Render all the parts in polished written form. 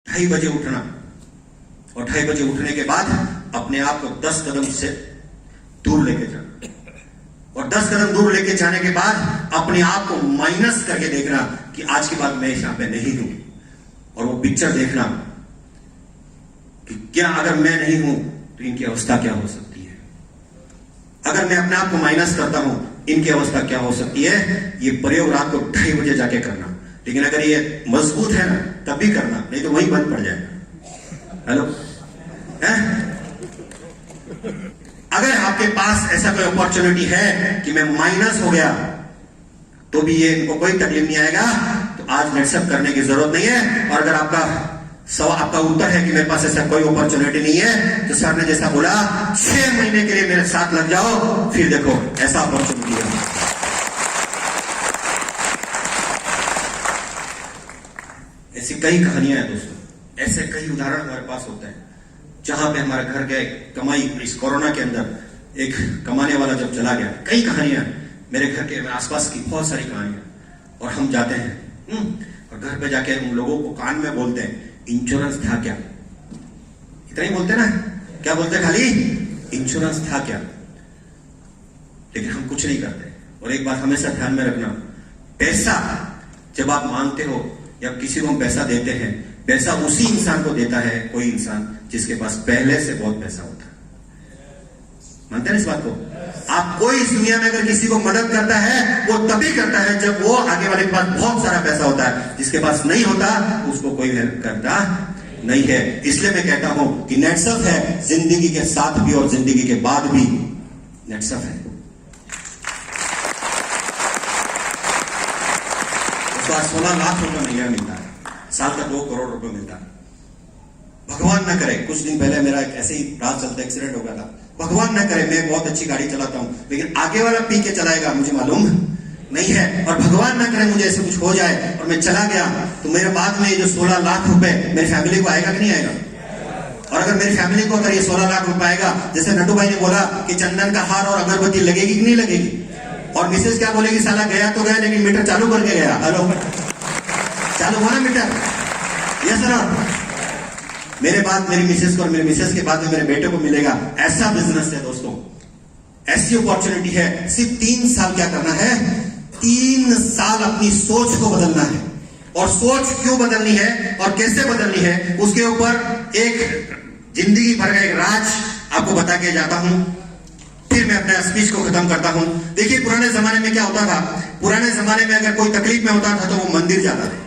2:30 बजे उठना, और 2:30 बजे उठने के बाद अपने आप को 10 कदम से दूर लेके जाना, और 10 कदम दूर लेके जाने के बाद अपने आप को माइनस करके देखना कि आज के बाद मैं यहां पे नहीं हूं, और वो पिक्चर देखना कि क्या अगर मैं नहीं हूं तो इनकी अवस्था क्या हो सकती है। अगर मैं अपने आप को माइनस करता हूं, इनकी अवस्था क्या हो सकती है। ये प्रयोग रात को 2:30 बजे जाके करना, लेकिन अगर ये मजबूत है ना तब भी करना, नहीं तो वहीं बंद पड़ जाएगा। हेलो है? अगर आपके पास ऐसा कोई अपॉर्चुनिटी है कि मैं माइनस हो गया तो भी ये इनको कोई तकलीफ नहीं आएगा, तो आज व्हाट्सएप करने की जरूरत नहीं है। और अगर आपका उत्तर है कि मेरे पास ऐसा कोई अपॉर्चुनिटी नहीं है, तो सर ने जैसा बोला 6 महीने के लिए मेरे साथ लग जाओ, फिर देखो ऐसा अपॉर्चुनिटी है। ऐसी कई कहानियां हैं दोस्तों, ऐसे कई उदाहरण हमारे पास होते हैं जहां पे हमारे घर गए कमाई, इस कोरोना के अंदर एक कमाने वाला जब चला गया, कई कहानियां मेरे घर के आसपास की बहुत सारी कहानियां, और हम जाते हैं और घर पे जाके उन लोगों को कान में बोलते हैं इंश्योरेंस था क्या, इतना ही बोलते ना, क्या बोलते खाली इंश्योरेंस था क्या, लेकिन हम कुछ नहीं करते। और एक बात हमेशा ध्यान में रखना, पैसा जब आप मांगते हो या किसी को हम पैसा देते हैं, पैसा उसी इंसान को देता है कोई इंसान जिसके पास पहले से बहुत पैसा होता है। मानते हैं इस बात को? आप कोई इस दुनिया में अगर किसी को मदद करता है वो तभी करता है जब वो आगे वाले के पास बहुत सारा पैसा होता है, जिसके पास नहीं होता उसको कोई हेल्प करता नहीं है। इसलिए मैं कहता हूं कि नेटसफ है जिंदगी के साथ भी और जिंदगी के बाद भी नेटसफ है। उसको आज 16 लाख रुपए महीना मिलता है, साल का 2 करोड़ रुपए मिलता है। भगवान न करे, कुछ दिन पहले मेरा ऐसे ही रात चलते एक्सीडेंट हो गया था। भगवान न करे, मैं बहुत अच्छी गाड़ी चलाता हूं, लेकिन आगे वाला पी के चलाएगा मुझे मालूम नहीं है, और भगवान न करे मुझे ऐसे कुछ हो जाए और मैं चला गया, तो मेरे बाद में ये जो 16 लाख रुपए मेरी फैमिली को आएगा कि नहीं आएगा? और अगर मेरी फैमिली को अगर ये 16 लाख रुपए आएगा, जैसे नटू भाई ने बोला कि चंदन का हार और अगरबत्ती लगेगी कि नहीं लगेगी, और मिसेज क्या बोलेगी, साला गया तो गया लेकिन मीटर चालू करके गया। हेलो, चालू हुआ ना मीटर? Yes sir. मेरे बाद मेरी मिसेज को और मेरी मिसेज के बाद में मेरे बेटे को मिलेगा, ऐसा बिजनेस है दोस्तों, ऐसी अपॉर्चुनिटी है। सिर्फ 3 साल क्या करना है, 3 साल अपनी सोच को बदलना है। और सोच क्यों बदलनी है और कैसे बदलनी है, उसके ऊपर एक जिंदगी भर का एक राज आपको बता के जाता हूं, फिर मैं अपने स्पीच को खत्म करता हूं। देखिए, पुराने जमाने में क्या होता था, पुराने जमाने में अगर कोई तकलीफ में होता था तो वो मंदिर जाता था,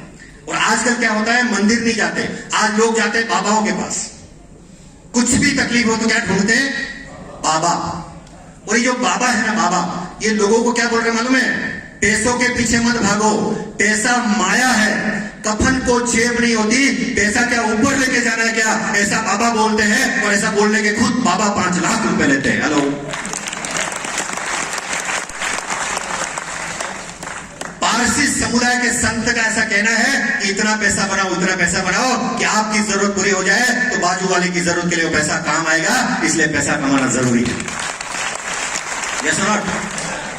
और आजकल क्या होता है, मंदिर नहीं जाते, आज लोग जाते हैं बाबाओं के पास। कुछ भी तकलीफ हो तो क्या ढूंढते हैं, बाबा। और ये जो बाबा है ना, बाबा, ये लोगों को क्या बोल रहे हैं मालूम है, पैसों के पीछे मत भागो, पैसा माया है, कफन को जेब नहीं होती, पैसा क्या ऊपर लेके जाना है क्या, ऐसा बाबा बोलते हैं। और ऐसा बोलने के खुद बाबा 5 लाख रुपए लेते हैं। हेलो, पारसी समुदाय के संत का ऐसा कहना है कि इतना पैसा बनाओ, इतना पैसा बनाओ कि आपकी जरूरत पूरी हो जाए तो बाजू वाले की जरूरत के लिए वो पैसा काम आएगा, इसलिए पैसा कमाना जरूरी है। Yes not?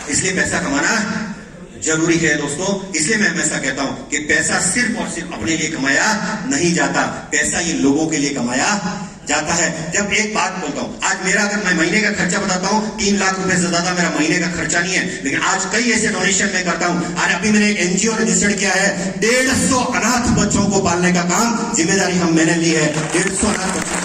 इसलिए पैसा कमाना जरूरी है दोस्तों। इसलिए मैं हमेशा कहता हूं कि पैसा सिर्फ और सिर्फ अपने लिए कमाया नहीं जाता, पैसा ये लोगों के लिए कमाया जाता है। जब एक बात बोलता हूं, आज मेरा अगर मैं महीने का खर्चा बताता हूं, 3 लाख रुपए से ज्यादा मेरा महीने का खर्चा नहीं है, लेकिन आज कई ऐसे डोनेशन मैं करता हूं। आज अभी मैंने एक एनजीओ रजिस्टर्ड किया है, 150 अनाथ बच्चों को पालने का काम, जिम्मेदारी मैंने ली है। 150 अनाथ बच्चों,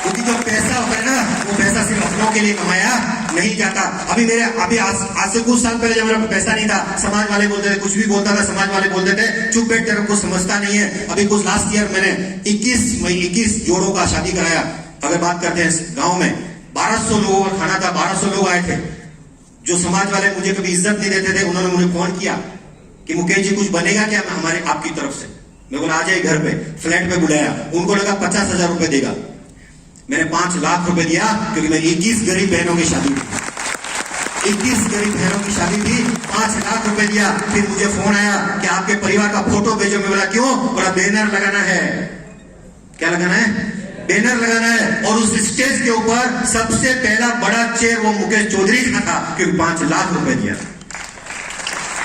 क्योंकि जो पैसा होता है ना, वो पैसा सिर्फ अपनों के लिए कमाया नहीं जाता। अभी आज से कुछ साल पहले जब मेरा पैसा नहीं था, समाज वाले बोलते थे, कुछ भी बोलता था समाज वाले बोलते थे चुप बैठ, तेरे को समझता नहीं है। अभी कुछ लास्ट ईयर मैंने 21 जोड़ों का शादी कराया। अगर बात करते हैं गांव में 1200 लोगों का खाना था, 1200 लोग आए थे। जो समाज वाले मुझे कभी इज्जत नहीं देते थे, उन्होंने मुझे फोन किया कि मुकेश जी कुछ बनेगा क्या हमारे आपकी तरफ से। मैं बोला आ जाए घर पे, फ्लैट पे बुलाया, उनको लगा 50,000 रुपए देगा, मैंने 5 लाख रुपए दिया, क्योंकि मेरी 21 गरीब बहनों की शादी थी, 21 गरीब बहनों की शादी थी, 5 लाख रुपए दिया। फिर मुझे फोन आया कि आपके परिवार का फोटो भेजो। मैं बोला क्यों? बोला बैनर लगाना है। क्या लगाना है? बैनर लगाना है। और उस स्टेज के ऊपर सबसे पहला बड़ा चेयर वो मुकेश चौधरी का था, क्योंकि 5 लाख रुपए दिया।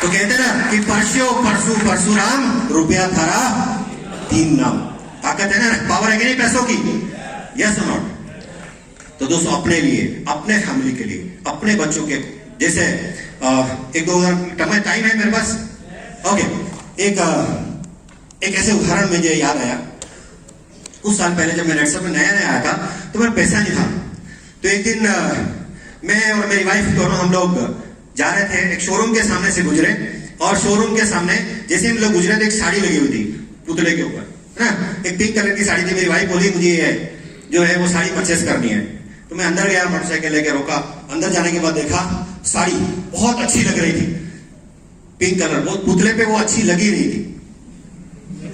तो कहते ना कि परसों परसों परशुराम, रुपया थारा 3 नाम। ताकत है ना, पावर है कि नहीं पैसों की? यस और नॉट? तो दोस्तों अपने लिए, अपने फैमिली के लिए, अपने बच्चों के, जैसे एक दो टाइम है मेरे पास, ओके। एक ऐसे उदाहरण मुझे याद आया। कुछ साल पहले जब मैं नेटसप में नया नया आया था तो मेरा पैसा नहीं था। तो एक दिन मैं और मेरी वाइफ दोनों हम लोग जा रहे थे, एक शोरूम के सामने से गुजरे, और शोरूम के सामने जैसे हम लोग गुजरे तो एक साड़ी लगी हुई थी पुतले के ऊपर, है ना, एक पिंक कलर की साड़ी थी। मेरी वाइफ बोली मुझे जो है वो साड़ी परचेस करनी है। तो मैं अंदर गया, मोटरसाइकिल लेके रोका। अंदर जाने के बाद देखा साड़ी बहुत अच्छी लग रही थी, पिंक कलर, वो पुतले पे वो अच्छी लगी रही थी।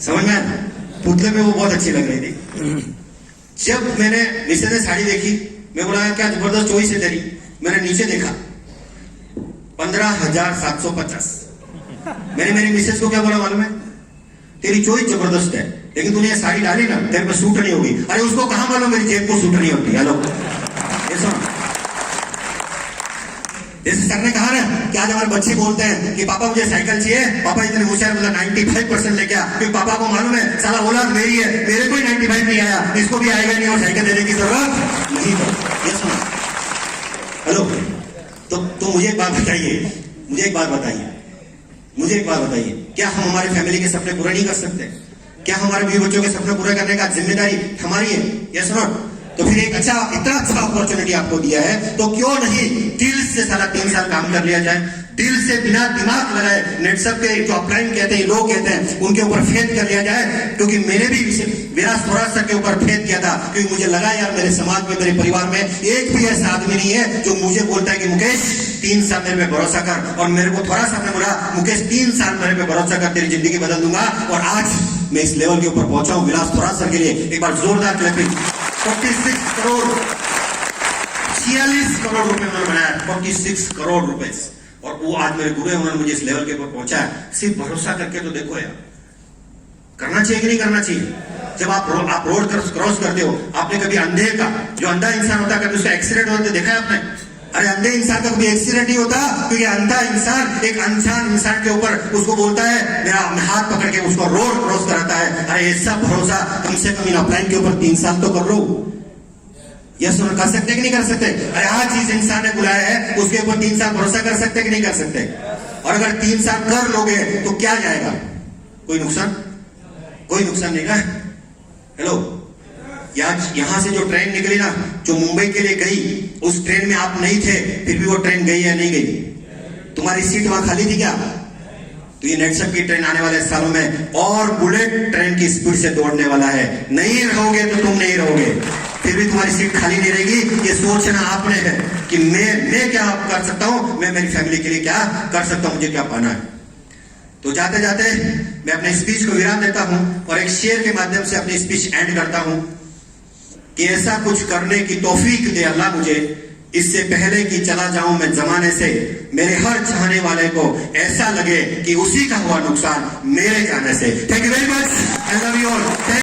समझ में आया? पुतले पे वो बहुत अच्छी लग रही थी। जब मैंने मिसेज ने साड़ी देखी, मैं बोला क्या जबरदस्त चॉइस है तेरी। मैंने नीचे देखा 15,750। मैंने मेरी मिसेज को क्या बोला मालूम है? तेरी चॉइस जबरदस्त है, लेकिन तूने ये साड़ी डाली ना, तेरे पे सूट नहीं होगी। अरे उसको कहां मालूम मेरी जेब को सूट नहीं होती। हेलो, जैसे सर ने कहा ना कि आज हमारे बच्चे बोलते हैं कि पापा मुझे साइकिल चाहिए, पापा इतने होशियार, मतलब 95% लेके आ, क्योंकि पापा को मालूम है साला औलाद मेरी है, मेरे को ही 95 नहीं आया, इसको भी आएगा नहीं और साइकिल देने की जरूरत नहीं है। ये सुना? हेलो, तो मुझे एक बात बताइए, मुझे एक बात बताइए, क्या हम हमारे फैमिली के सपने पूरे नहीं कर सकते? क्या हमारे बीवी बच्चों के सपने पूरे करने का जिम्मेदारी हमारी है? Yes not? तो फिर एक इतना अच्छा अपॉर्चुनिटी आपको दिया है, तो क्यों नहीं दिल से साला 3 साल काम कर लिया जाए, दिल से बिना दिमाग लगाए। नेटसप के जो अपलाइन कहते हैं, लोग कहते हैं, उनके ऊपर फेथ कर लिया जाए। क्योंकि मैंने भी विराज स्वराज सर के ऊपर फेथ किया था, क्योंकि मुझे लगा यार मेरे समाज में, मेरे परिवार में एक भी ऐसा आदमी नहीं है जो मुझे बोलता है कि मुकेश 3 साल मेरे पे भरोसा कर। और मेरे को थोड़ा सा आपने बोला मुकेश 3 साल मेरे पे भरोसा कर, तेरी जिंदगी बदल दूंगा। और आज मैं इस लेवल के ऊपर पहुंचा हूं विराज स्वराज सर के लिए एक बार जोरदार क्लैपिंग। 46 करोड़ 46 करोड़ रुपए उन्होंने बनाया, 46 करोड़ रुपए, और वो आज मेरे गुरु हैं, उन्होंने मुझे इस लेवल के ऊपर पहुंचा है। सिर्फ भरोसा करके तो देखो यार, करना चाहिए कि नहीं करना चाहिए? जब आप रोड क्रॉस करते हो, आपने कभी अंधे का, जो अंधा इंसान होता है, कभी उसका एक्सीडेंट होते देखा है आपने? अरे अंधे इंसान का कभी एक्सीडेंट नहीं होता, क्योंकि अंधा इंसान एक अनजान इंसान के ऊपर उसको बोलता है, मेरा हाथ पकड़ के उसको रोड क्रॉस कराता है। अरे ऐसा भरोसा कम से कम इन अपलाइन के ऊपर 3 साल तो कर लो। यस कर सकते कि नहीं कर सकते? अरे आज जिस इंसान ने बुलाया है उसके ऊपर 3 साल भरोसा कर सकते कि नहीं कर सकते? और अगर 3 साल कर लोगे तो क्या जाएगा? कोई नुकसान नहीं ना। हेलो, यहां से जो ट्रेन निकली ना, जो मुंबई के लिए गई, उस ट्रेन में आप नहीं थे, फिर भी वो ट्रेन गई या नहीं गई? तुम्हारी सीट वहां खाली थी क्या? तो ये नेटसप की ट्रेन आने वाले सालों में और बुलेट ट्रेन की स्पीड से दौड़ने वाला है। नहीं रहोगे तो तुम नहीं रहोगे, फिर भी तुम्हारी सीट खाली नहीं रहेगी। ये सोचना आपने है कि मैं क्या कर सकता हूं, मैं मेरी फैमिली के लिए क्या कर सकता हूं, मुझे क्या पाना है। तो जाते जाते मैं अपने स्पीच को विराम देता हूं और एक शेर के माध्यम से अपनी स्पीच एंड करता हूं कि ऐसा कुछ करने की तौफीक दे अल्लाह मुझे, इससे पहले कि चला जाऊं मैं जमाने से, मेरे हर चाहने वाले को ऐसा लगे कि उसी का हुआ नुकसान मेरे जाने से। Thank you very much, I love you all.